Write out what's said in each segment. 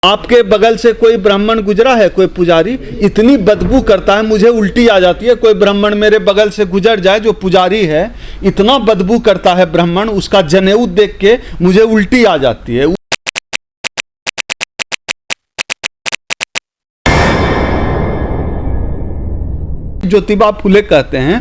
आपके बगल से कोई ब्राह्मण गुजरा है, कोई पुजारी, इतनी बदबू करता है, मुझे उल्टी आ जाती है। कोई ब्राह्मण मेरे बगल से गुजर जाए जो पुजारी है, इतना बदबू करता है ब्राह्मण, उसका जनेऊ देख के मुझे उल्टी आ जाती है। ज्योतिबा फुले कहते हैं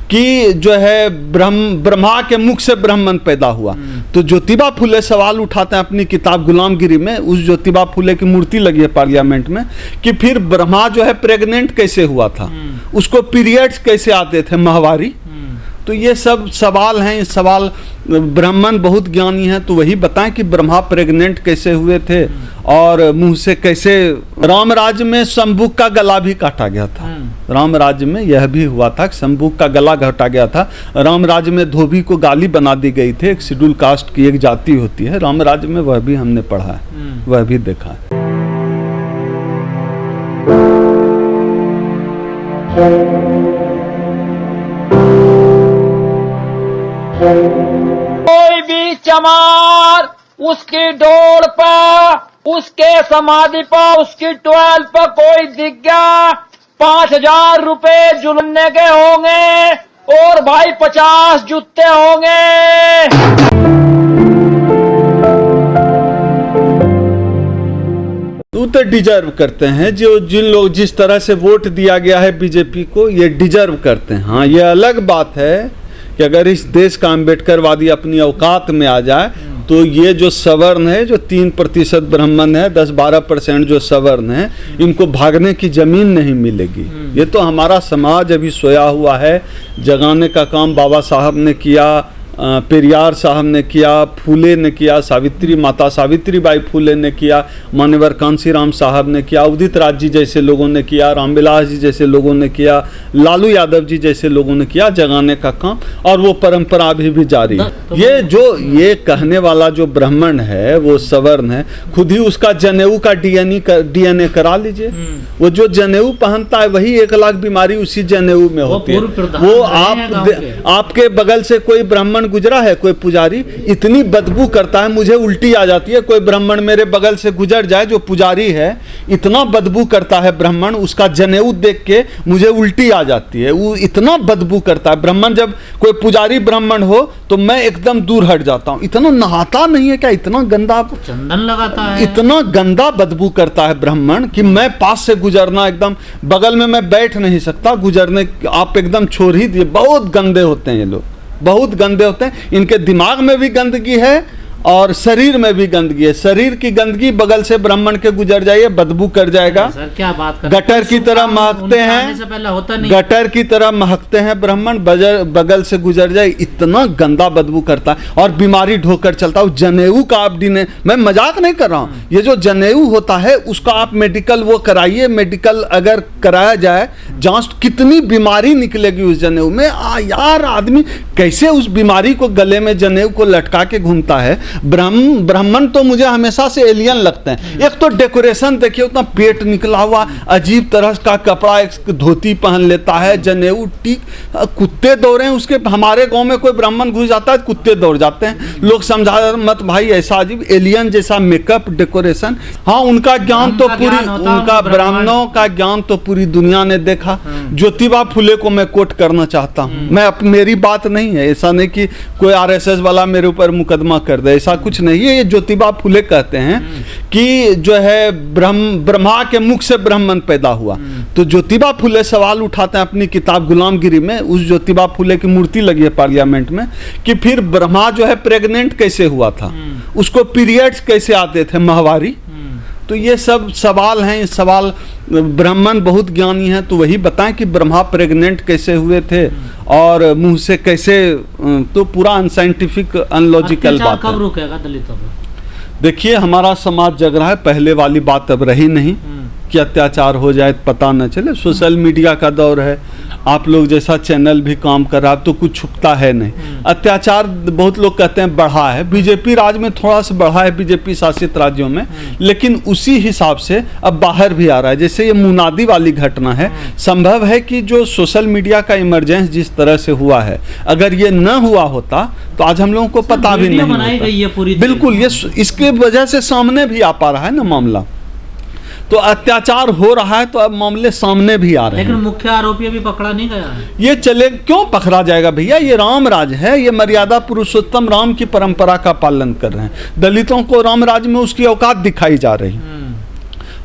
कि जो है ब्रह्मा के मुख से ब्राह्मण पैदा हुआ। तो ज्योतिबा फुले सवाल उठाते हैं अपनी किताब गुलामगिरी में, उस ज्योतिबा फुले की मूर्ति लगी है पार्लियामेंट में, कि फिर ब्रह्मा जो है प्रेग्नेंट कैसे हुआ था, उसको पीरियड्स कैसे आते थे, माहवारी। तो ये सब सवाल हैं। ये सवाल ब्राह्मण बहुत ज्ञानी हैं, तो वही बताएं कि ब्रह्मा प्रेग्नेंट कैसे हुए थे और मुंह से कैसे। राम राज्य में शंभुक का गला भी काटा गया था। राम राज्य में यह भी हुआ था कि शंभुक का गला काटा गया था। राम राज्य में धोबी को गाली बना दी गई थी, एक शेड्यूल कास्ट की एक जाति होती है राम राज्य में, वह भी हमने पढ़ा है, वह भी देखा है। कोई भी चमार उसकी डोर पर, उसके समाधि पर, उसकी ट्वेल्व पर कोई दिख गया, 5,000 रुपए जुलने के होंगे और भाई 50 जूते होंगे। तो डिजर्व करते हैं, जो जिन लोग जिस तरह से वोट दिया गया है बीजेपी को, ये डिजर्व करते हैं। हाँ, ये अलग बात है कि अगर इस देश का अम्बेडकरवादी अपनी औकात में आ जाए तो ये जो सवर्ण है, जो 3% ब्राह्मण है, 10-12% जो सवर्ण है, इनको भागने की जमीन नहीं मिलेगी। ये तो हमारा समाज अभी सोया हुआ है। जगाने का काम बाबा साहब ने किया, पेरियार साहब ने किया, फूले ने किया, माता सावित्रीबाई फूले ने किया, मान्यवर कांसीराम साहब ने किया, उदित राज जी जैसे लोगों ने किया, रामविलास जी जैसे लोगों ने किया, लालू यादव जी जैसे लोगों ने किया जगाने का काम, और वो परंपरा अभी भी जारी है। ये कहने वाला जो ब्राह्मण है, वो सवर्ण है, खुद ही उसका जनेऊ का डीएनए करा लीजिए। वो जो जनेऊ पहनता है वही 1 लाख बीमारी उसी जनेऊ में होती है। वो आपके बगल से कोई ब्राह्मण गुजरा है, कोई पुजारी, इतनी बदबू करता है, मुझे उल्टी आ जाती है। कोई ब्राह्मण मेरे बगल से गुजर जाए जो पुजारी है, इतना बदबू करता है ब्राह्मण, उसका जनेऊ देख के मुझे उल्टी आ जाती है। वो इतना बदबू करता है ब्राह्मण। जब कोई पुजारी ब्राह्मण हो तो मैं एकदम दूर हट जाता हूँ। इतना नहाता नहीं है क्या? इतना गंदा चंदन लगाता है, इतना गंदा बदबू करता है ब्राह्मण कि मैं पास से गुजरना, एकदम बगल में मैं बैठ नहीं सकता, गुजरने आप एकदम छोड़ ही दिए। बहुत गंदे होते हैं ये लोग, बहुत गंदे होते हैं। इनके दिमाग में भी गंदगी है और शरीर में भी गंदगी है। शरीर की गंदगी बगल से ब्राह्मण के गुजर जाइए, बदबू कर जाएगा। सर क्या बात कर, गटर की तरह महकते हैं, गटर की तरह महकते हैं ब्राह्मण, बगल से गुजर जाए, इतना गंदा बदबू करता है और बीमारी ढोकर चलता है। जनेऊ का आप मैं मजाक नहीं कर रहा हूँ, ये जो जनेऊ होता है उसका आप मेडिकल वो कराइए, मेडिकल अगर कराया जाए जांच, कितनी बीमारी निकलेगी उस जनेऊ में। यार आदमी कैसे उस बीमारी को गले में जनेऊ को लटका के घूमता है। ब्राह्मण तो मुझे हमेशा से एलियन लगते हैं। एक तो डेकोरेशन देखिए, उतना पेट निकला हुआ, अजीब तरह का कपड़ा, एक धोती पहन लेता है, जनेऊ, टीक, कुत्ते दौड़े हैं उसके। हमारे गांव में कोई ब्राह्मण घुस जाता है, कुत्ते दौड़ जाते हैं। लोग समझा मत भाई, ऐसा अजीब एलियन जैसा मेकअप, डेकोरेशन। हाँ, उनका ज्ञान तो पूरी, उनका ब्राह्मणों का ज्ञान तो पूरी दुनिया ने देखा। ज्योतिबा फुले को मैं कोट करना चाहता हूँ, मैं मेरी बात नहीं है, ऐसा नहीं कि कोई RSS वाला मेरे ऊपर मुकदमा कर दे, ऐसा कुछ नहीं है। ये ज्योतिबा फुले कहते हैं कि जो है ब्रह्मा के मुख से ब्राह्मण पैदा हुआ। तो ज्योतिबा फुले सवाल उठाते हैं अपनी किताब गुलामगिरी में, उस ज्योतिबा फुले की मूर्ति लगी है पार्लियामेंट में, कि फिर ब्रह्मा जो है प्रेग्नेंट कैसे हुआ था, उसको पीरियड्स कैसे आते थे, माहवारी। तो ये सब सवाल हैं। ये सवाल ब्राह्मण बहुत ज्ञानी हैं, तो वही बताएं कि ब्रह्मा प्रेग्नेंट कैसे हुए थे और मुंह से कैसे। तो पूरा अनसाइंटिफिक, अनलॉजिकल बात है। कब रुकेगा दलितों पर? देखिए, हमारा समाज जग रहा है, पहले वाली बात अब रही नहीं कि अत्याचार हो जाए पता न चले। सोशल मीडिया का दौर है, आप लोग जैसा चैनल भी काम कर रहा है, तो कुछ छुपता है नहीं। अत्याचार बहुत लोग कहते हैं बढ़ा है, बीजेपी राज में थोड़ा सा बढ़ा है, बीजेपी शासित राज्यों में, लेकिन उसी हिसाब से अब बाहर भी आ रहा है। जैसे ये मुनादी वाली घटना है, संभव है कि जो सोशल मीडिया का इमरजेंस जिस तरह से हुआ है, अगर ये न हुआ होता तो आज हम लोगों को पता भी नहीं होता। बिल्कुल, ये इसके वजह से सामने भी आ पा रहा है ना मामला। तो अत्याचार हो रहा है, तो अब मामले सामने भी आ रहे लेकिन हैं। मुख्य आरोपी अभी पकड़ा नहीं गया है। ये चले क्यों पकड़ा जाएगा भैया, ये राम राज है, ये मर्यादा पुरुषोत्तम राम की परंपरा का पालन कर रहे हैं। दलितों को राम राज में उसकी औकात दिखाई जा रही है।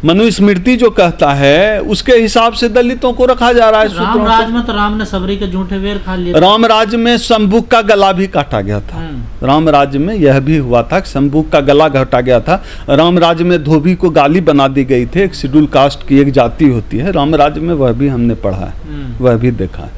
मनुस्मृति जो कहता है उसके हिसाब से दलितों को रखा जा रहा है। राम सूत्रों राज को। में तो राम ने सबरी के झूठे वेर खा लिए। राम राज में शंभुक का गला भी काटा गया था। राम राज में यह भी हुआ था कि शंभुक का गला घटा गया था। राम राज में धोबी को गाली बना दी गई थी, एक शेड्यूल कास्ट की एक जाति होती है, राम राज में वह भी हमने पढ़ा है, वह भी देखा है।